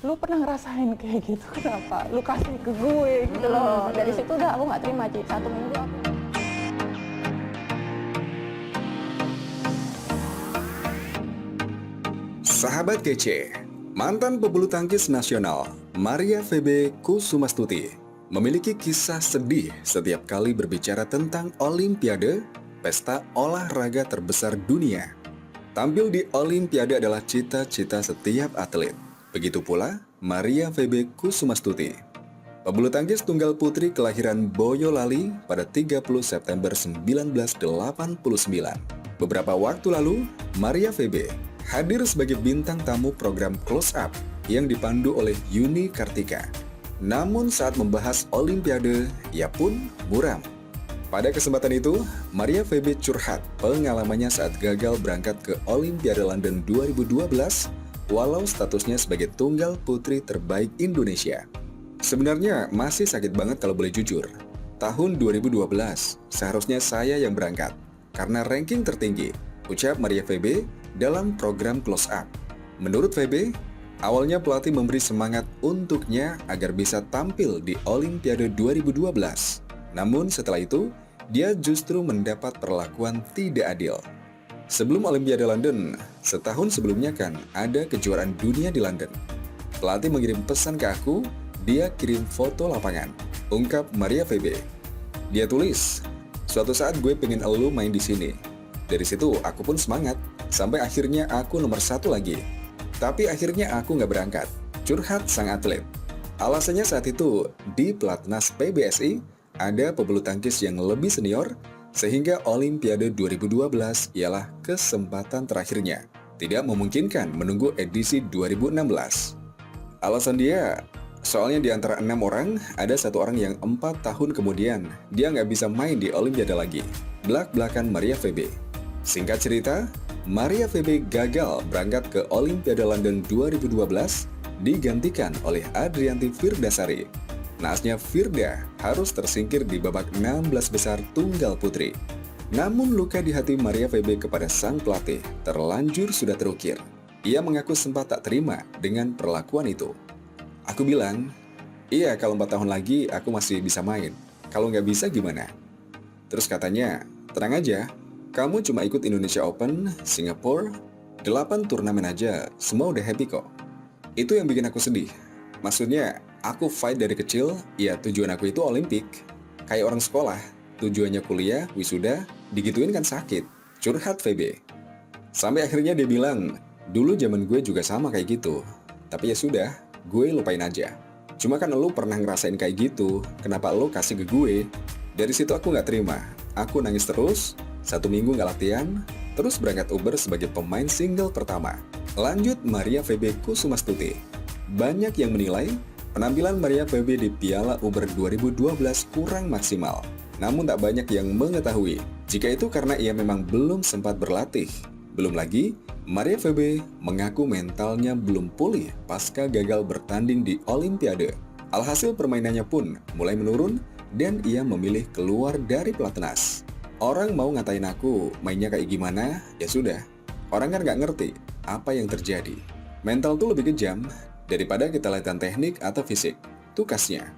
lu pernah ngerasain kayak gitu, kenapa lu kasih ke gue gitu loh. Dari situ udah aku nggak terima, Ci. 1 minggu aku. Sahabat kece, mantan pebulu tangkis nasional Maria Febe Kusumastuti memiliki kisah sedih setiap kali berbicara tentang Olimpiade, pesta olahraga terbesar dunia. Tampil di Olimpiade adalah cita-cita setiap atlet. Begitu pula Maria Febe Kusumastuti, pebulu tangkis tunggal putri kelahiran Boyolali pada 30 September 1989. Beberapa waktu lalu, Maria Febe hadir sebagai bintang tamu program Close Up yang dipandu oleh Yuni Kartika. Namun saat membahas Olimpiade, ia pun muram. Pada kesempatan itu, Maria Febe curhat pengalamannya saat gagal berangkat ke Olimpiade London 2012, walau statusnya sebagai tunggal putri terbaik Indonesia. Sebenarnya masih sakit banget kalau boleh jujur. Tahun 2012, seharusnya saya yang berangkat, karena ranking tertinggi, ucap Maria Febe dalam program Close Up. Menurut Febe, awalnya pelatih memberi semangat untuknya agar bisa tampil di Olimpiade 2012. Namun setelah itu, dia justru mendapat perlakuan tidak adil. Sebelum Olimpiade London, setahun sebelumnya kan ada kejuaraan dunia di London. Pelatih mengirim pesan ke aku, dia kirim foto lapangan, ungkap Maria Febe. Dia tulis, suatu saat gue pengen elu main di sini. Dari situ aku pun semangat, sampai akhirnya aku nomor 1 lagi. Tapi akhirnya aku nggak berangkat, curhat sang atlet. Alasannya saat itu, di Pelatnas PBSI, ada pebulu tangkis yang lebih senior, sehingga Olimpiade 2012 ialah kesempatan terakhirnya. Tidak memungkinkan menunggu edisi 2016. Alasan dia, soalnya di antara 6 orang, ada 1 orang yang 4 tahun kemudian, dia nggak bisa main di Olimpiade lagi. Belak-belakan Maria Febe. Singkat cerita, Maria Febe gagal berangkat ke Olimpiade London 2012, digantikan oleh Adrianti Firdasari. Naasnya Firda harus tersingkir di babak 16 besar tunggal putri. Namun luka di hati Maria Febe kepada sang pelatih terlanjur sudah terukir. Ia mengaku sempat tak terima dengan perlakuan itu. Aku bilang, iya kalau 4 tahun lagi aku masih bisa main. Kalau nggak bisa gimana? Terus katanya, tenang aja, kamu cuma ikut Indonesia Open, Singapura, 8 turnamen aja, semua udah happy kok. Itu yang bikin aku sedih. Maksudnya, aku fight dari kecil, ya tujuan aku itu Olimpik. Kayak orang sekolah, tujuannya kuliah, wisuda, digituin kan sakit. Curhat Febe. Sampai akhirnya dia bilang, dulu zaman gue juga sama kayak gitu. Tapi ya sudah, gue lupain aja. Cuma kan lu pernah ngerasain kayak gitu, kenapa lu kasih ke gue? Dari situ aku nggak terima. Aku nangis terus, 1 minggu nggak latihan, terus berangkat Uber sebagai pemain single pertama. Lanjut Maria Febe Kusumastuti. Banyak yang menilai penampilan Maria Febe di Piala Uber 2012 kurang maksimal. Namun tak banyak yang mengetahui jika itu karena ia memang belum sempat berlatih. Belum lagi, Maria Febe mengaku mentalnya belum pulih pasca gagal bertanding di Olimpiade. Alhasil permainannya pun mulai menurun dan ia memilih keluar dari pelatnas. Orang mau ngatain aku mainnya kayak gimana, ya sudah. Orang kan nggak ngerti apa yang terjadi. Mental tuh lebih kejam daripada kita latihan teknik atau fisik. Tukasnya.